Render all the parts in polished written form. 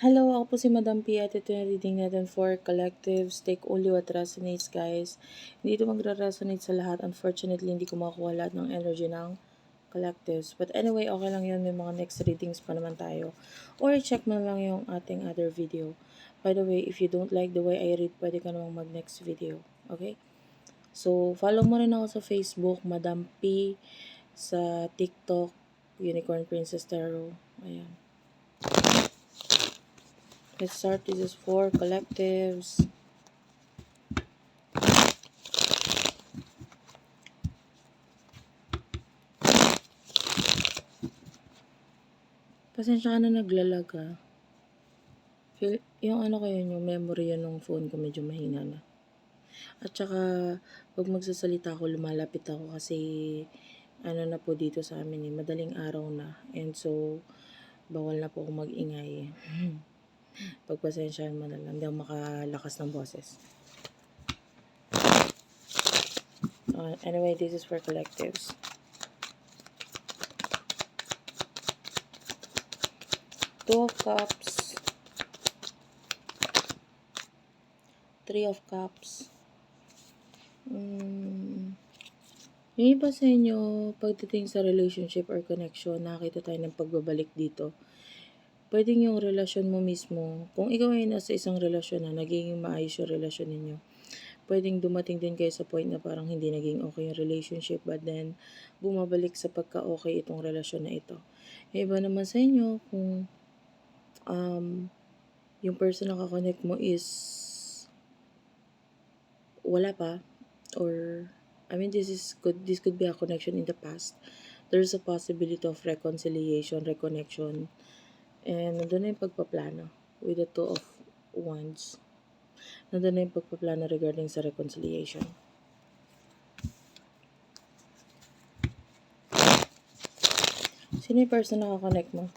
Hello, ako po si Madam P at ito yung reading natin for collectives. Take only what resonates, guys. Hindi ito magre-resonate sa lahat. Unfortunately, hindi ko makuha lahat ng energy ng collectives. But anyway, okay lang yun. May mga next readings pa naman tayo. Or check mo lang yung ating other video. By the way, if you don't like the way I read, pwede ka namang mag-next video. Okay? So, follow mo rin ako sa Facebook, Madam P, sa TikTok, Unicorn Princess Tarot. Ayan. Let's start. This is for collectives. Pasensya ka na naglalaga. Yung ano ko yun, yung memory yan ng phone ko medyo mahina na. At saka, pag magsasalita ako, lumalapit ako kasi ano na po dito sa amin madaling araw na. And so, bawal na po ako mag-ingay. Pagpasensyahan mo na lang, hindi ako makalakas ng boses. Anyway, this is for collectives. Two of Cups. Three of Cups. Yung iba sa inyo, pagdating sa relationship or connection, nakakita tayo ng pagbabalik dito. Pwedeng yung relasyon mo mismo, kung ikaw ay nasa isang relasyon na nagiging maayos yung relasyon ninyo, pwedeng dumating din kayo sa point na parang hindi naging okay yung relationship, but then bumabalik sa pagka-okay itong relasyon na ito. Yung iba naman sa inyo, kung yung person na kakonect mo is wala pa, or this could be a connection in the past. There's a possibility of reconciliation, reconnection, and nandun na yung pagpaplano with the Two of Wands. Nandun na yung pagpaplano regarding sa reconciliation. Sino yung person na kakonect mo?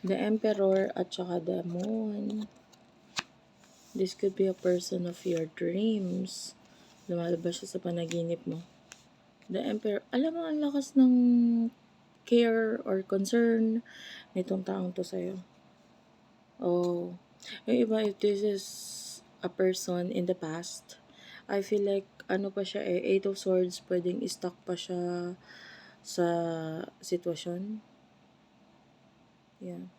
The Emperor at saka the Moon. This could be a person of your dreams. Lumalabas siya sa panaginip mo. The Emperor, alam mo, ang lakas ng care or concern nitong taong to sa'yo. Oh, yung iba, if this is a person in the past, I feel like, ano pa siya Eight of Swords, pwedeng stuck pa siya sa sitwasyon. Yeah.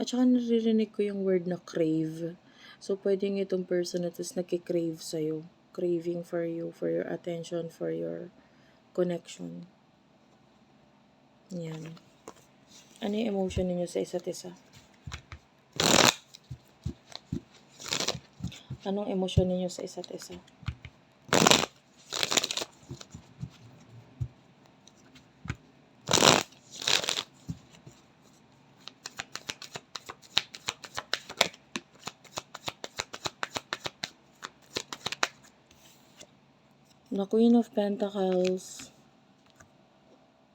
At saka naririnig ko yung word na crave. So, pwedeng itong person na tas nagkikrave sa'yo. Craving for you, for your attention, for your connection. Yan. Ano yung emotion ninyo sa isa't isa? Anong emosyon ninyo sa isa't isa? The Queen of Pentacles.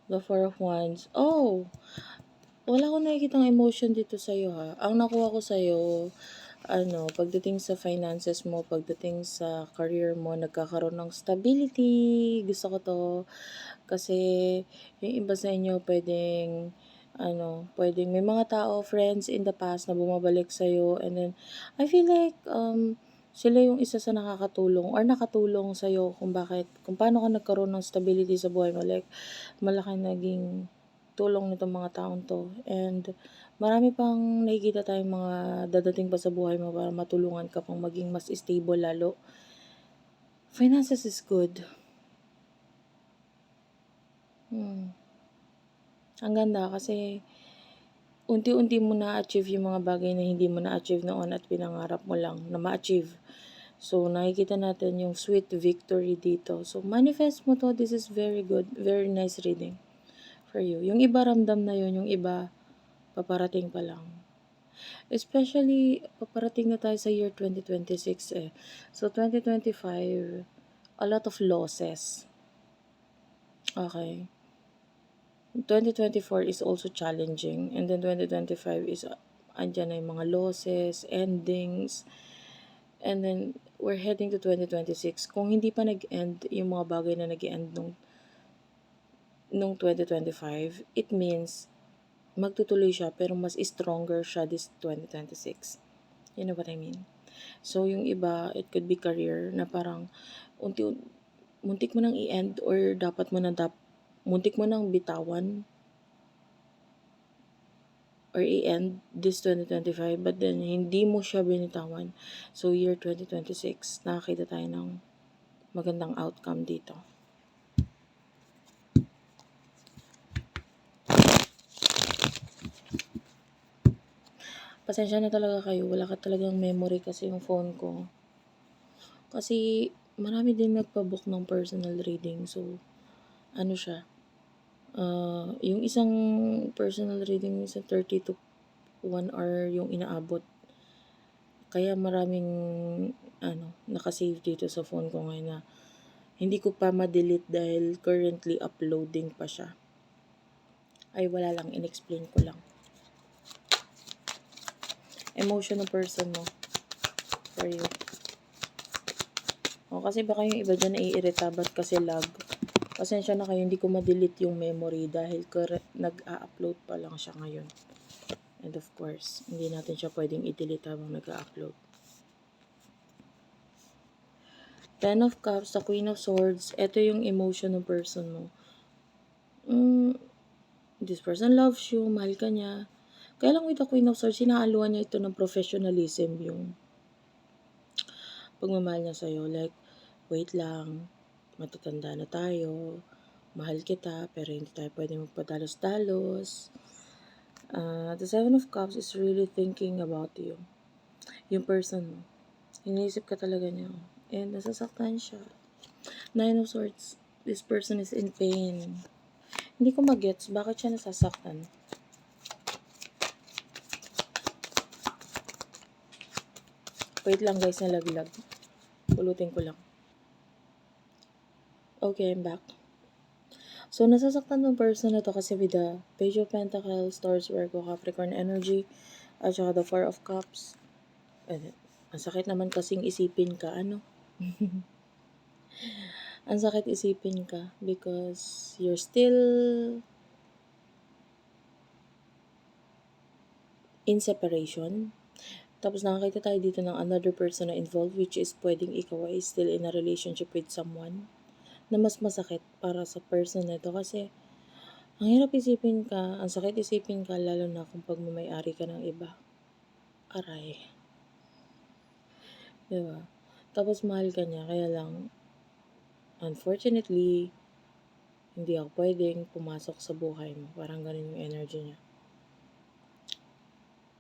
The Four of Wands. Oh! Wala akong nakikitang emotion dito sa'yo ha. Ang nakuha ko sa'yo, pagdating sa finances mo, pagdating sa career mo, nagkakaroon ng stability. Gusto ko to. Kasi yung iba sa inyo pwedeng may mga tao, friends in the past na bumabalik sa'yo, and then I feel like sila yung isa sa nakakatulong or nakatulong sa'yo kung paano ka nagkaroon ng stability sa buhay mo. Like, malaki naging tulong nitong mga taong to. And marami pang nakikita tayong mga dadating pa sa buhay mo para matulungan ka pang maging mas stable lalo. Finances is good. Ang ganda kasi unti-unti mo na-achieve yung mga bagay na hindi mo na-achieve noon at pinangarap mo lang na ma-achieve. So, nakikita natin yung sweet victory dito. So, manifest mo to. This is very good. Very nice reading for you. Yung iba ramdam na yun. Yung iba, paparating pa lang. Especially, paparating na tayo sa year 2026 So, 2025, a lot of losses. Okay. 2024 is also challenging, and then 2025 is andyan na yung mga losses, endings, and then we're heading to 2026. Kung hindi pa nag-end yung mga bagay na nag-end nung 2025, it means magtutuloy siya pero mas stronger siya this 2026. You know what I mean? So yung iba, it could be career na parang muntik mo nang i-end or dapat mo na muntik mo nang bitawan or i-end this 2025, but then hindi mo siya binitawan. So year 2026, nakakita tayo ng magandang outcome dito. Pasensya na talaga kayo, wala ka talagang memory kasi yung phone ko. Kasi marami din nagpa-book ng personal reading, so ano siya, yung isang personal reading sa 30 to 1 hour yung inaabot. Kaya maraming nakasave dito sa phone ko ngayon na hindi ko pa ma-delete dahil currently uploading pa siya. Ay wala lang, in-explain ko lang. Emotional person mo for you. Kasi baka yung iba dyan naiirita, ba't kasi lag? Pasensya na kayo, hindi ko ma-delete yung memory dahil nag-a-upload pa lang siya ngayon. And of course, hindi natin siya pwedeng i-delete habang nag-a-upload. Ten of Cups, the Queen of Swords, ito yung emotion ng person mo. This person loves you, mahal ka niya. Kaya lang with the Queen of Swords, sinaaluan niya ito ng professionalism, yung pagmamahal niya sa'yo. Like, wait lang, matatanda na tayo, mahal kita, pero hindi tayo pwede magpadalos-dalos. The Seven of Cups is really thinking about you. Yung person mo. Iniisip ka talaga niya. And nasasaktan siya. Nine of Swords, this person is in pain. Hindi ko magets bakit siya nasasaktan. Wait lang guys, nalaglag. Pulutin ko lang. Okay, I'm back. So, nasasaktan ng person na to kasi with the Page of Pentacles, Taurus, Virgo, Capricorn energy, at saka the Four of Cups. Ang sakit naman kasing isipin ka, Ang sakit isipin ka because you're still in separation. Tapos nakakita tayo dito ng another person na involved, which is pwedeng ikaw ay still in a relationship with someone na mas masakit para sa person na ito kasi ang hirap isipin ka, ang sakit isipin ka, lalo na kung pagmamayari ka ng iba. Aray. Diba? Tapos mahal ka niya, kaya lang, unfortunately, hindi ako pwedeng pumasok sa buhay mo. Parang ganun yung energy niya.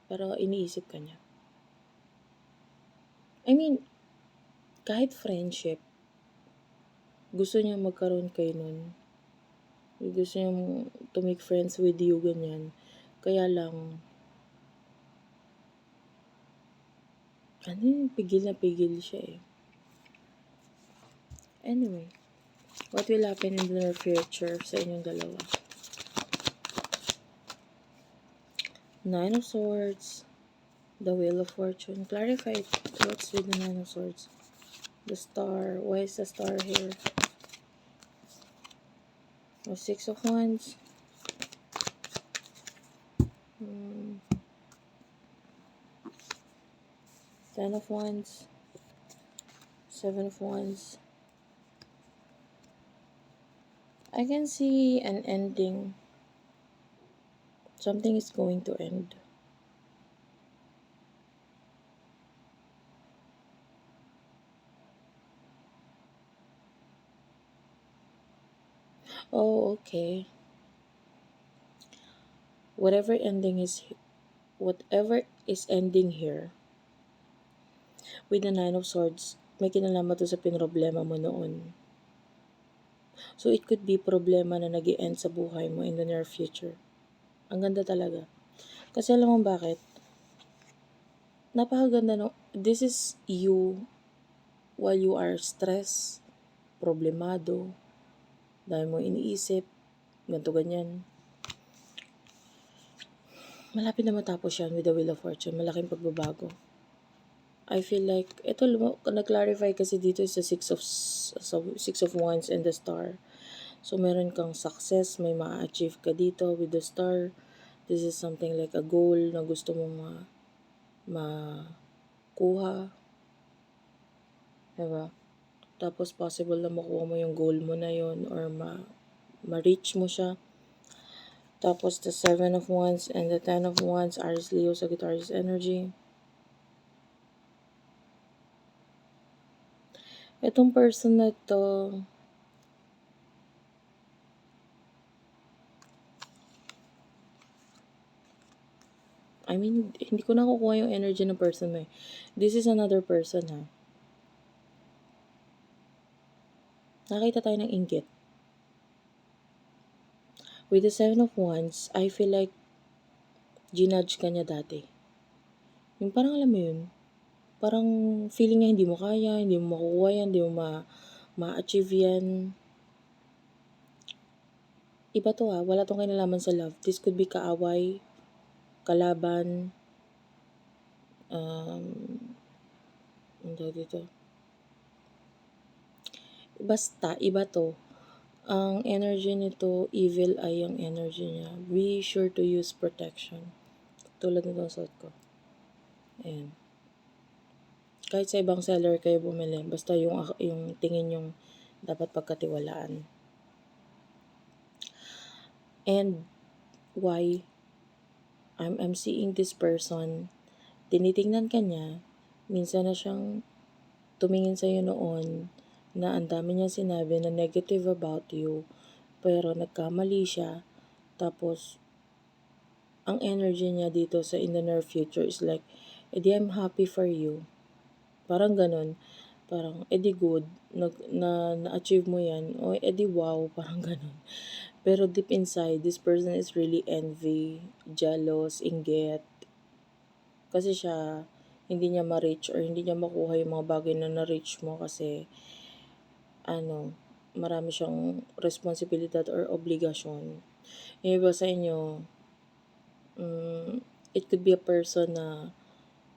Pero iniisip ka niya. I mean, kahit friendship, gusto niya magkaroon kayo nun. Gusto niya to make friends with you, ganyan. Kaya lang, pigil na pigil siya eh. Anyway, what will happen in the near future sa inyong dalawa? Nine of Swords, the Wheel of Fortune. Clarify what's with the Nine of Swords. The Star. Why is the Star here? The Six of Wands. Ten of Wands. Seven of Wands. I can see an ending. Something is going to end. Oh, okay. Whatever is ending here with the Nine of Swords, may kinalaman to sa pinroblema mo noon. So, it could be problema na nag-i-end sa buhay mo in the near future. Ang ganda talaga. Kasi alam mo bakit? Napakaganda no. This is you while you are stressed, problemado, dahil mo iniisip, ganito ganyan. malapit na matapos yan with the Wheel of Fortune. Malaking pagbabago. I feel like, ito, nag-clarify kasi dito is the Six of Wands and the Star. So, meron kang success, may ma-achieve ka dito with the Star. This is something like a goal na gusto mong makuha. Diba? Tapos, possible na makuha mo yung goal mo na yon or ma-reach mo siya. Tapos, the Seven of Wands and the Ten of Wands, Aries, Leo, Sagittarius energy. Itong person na to, I mean, hindi ko nakukuha yung energy ng person mo eh. This is another person ha. Nakita tayo ng inggit. With the Seven of Wands, I feel like ginudge ka niya dati. Yung parang alam mo yun, parang feeling niya hindi mo kaya, hindi mo makukuha yan, hindi mo ma-achieve yan. Iba to ha, wala tong kinalaman sa love. This could be kaaway, kalaban, ano dito. Basta, iba to. Ang energy nito, evil ay ang energy niya. Be sure to use protection. Tulad nito ang suot ko. Ayan. Kahit sa ibang seller kayo bumili, basta yung tingin yung dapat pagkatiwalaan. And why I'm seeing this person, tinitingnan ka niya, minsan na siyang tumingin sa'yo noon na ang dami niya sinabi na negative about you, pero nagkamali siya, tapos ang energy niya dito sa in the near future is like, edi I'm happy for you. Parang ganun. Parang, edi good. Na-achieve mo yan. O, edi wow. Parang ganun. Pero deep inside, this person is really envy, jealous, inggit. Kasi siya, hindi niya ma-reach or hindi niya makuha yung mga bagay na na-reach mo kasi, marami siyang responsibilidad or obligasyon. Yung iba sa inyo, it could be a person na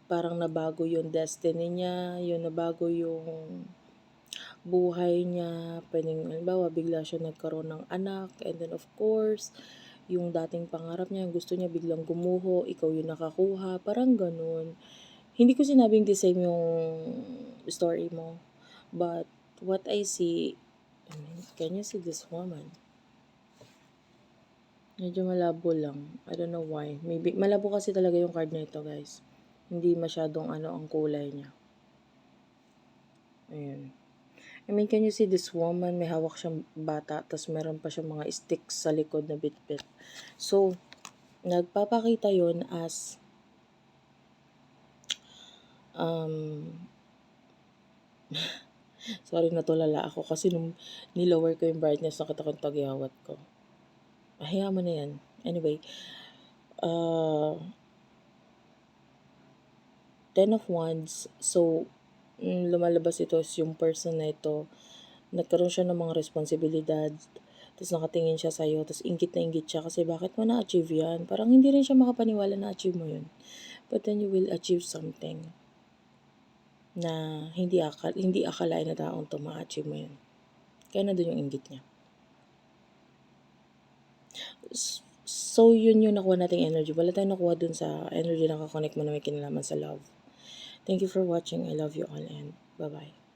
parang nabago yung destiny niya, yung nabago yung buhay niya. Pwedeng, halimbawa, bigla siya nagkaroon ng anak, and then of course, yung dating pangarap niya, gusto niya biglang gumuho, ikaw yung nakakuha, parang ganun. Hindi ko sinabing the same yung story mo, but what I see, can you see this woman? Medyo malabo lang. I don't know why. Maybe, malabo kasi talaga yung card na ito, guys. Hindi masyadong ang kulay niya. Ayan. I mean, can you see this woman? May hawak siyang bata, tapos meron pa siyang mga sticks sa likod na bit-bit. So, nagpapakita yon as sorry, natulala ako kasi nung nilower ko yung brightness, nakita ko yung tagyawat ko. Hayaan mo na yan. Anyway, 10 of Wands. So, lumalabas ito yung person na ito, nagkaroon siya ng mga responsibilidad, tapos nakatingin siya sa'yo, tapos ingit na ingit siya kasi bakit mo na-achieve yan? Parang hindi rin siya makapaniwala na achieve mo yun. But then you will achieve something na hindi akalain na taong to ma-achieve mo yun. Kaya na doon yung inggit niya. So, yun yung nakuha nating energy. Wala tayong nakuha dun sa energy na kakonect mo na may kinalaman sa love. Thank you for watching. I love you all and bye-bye.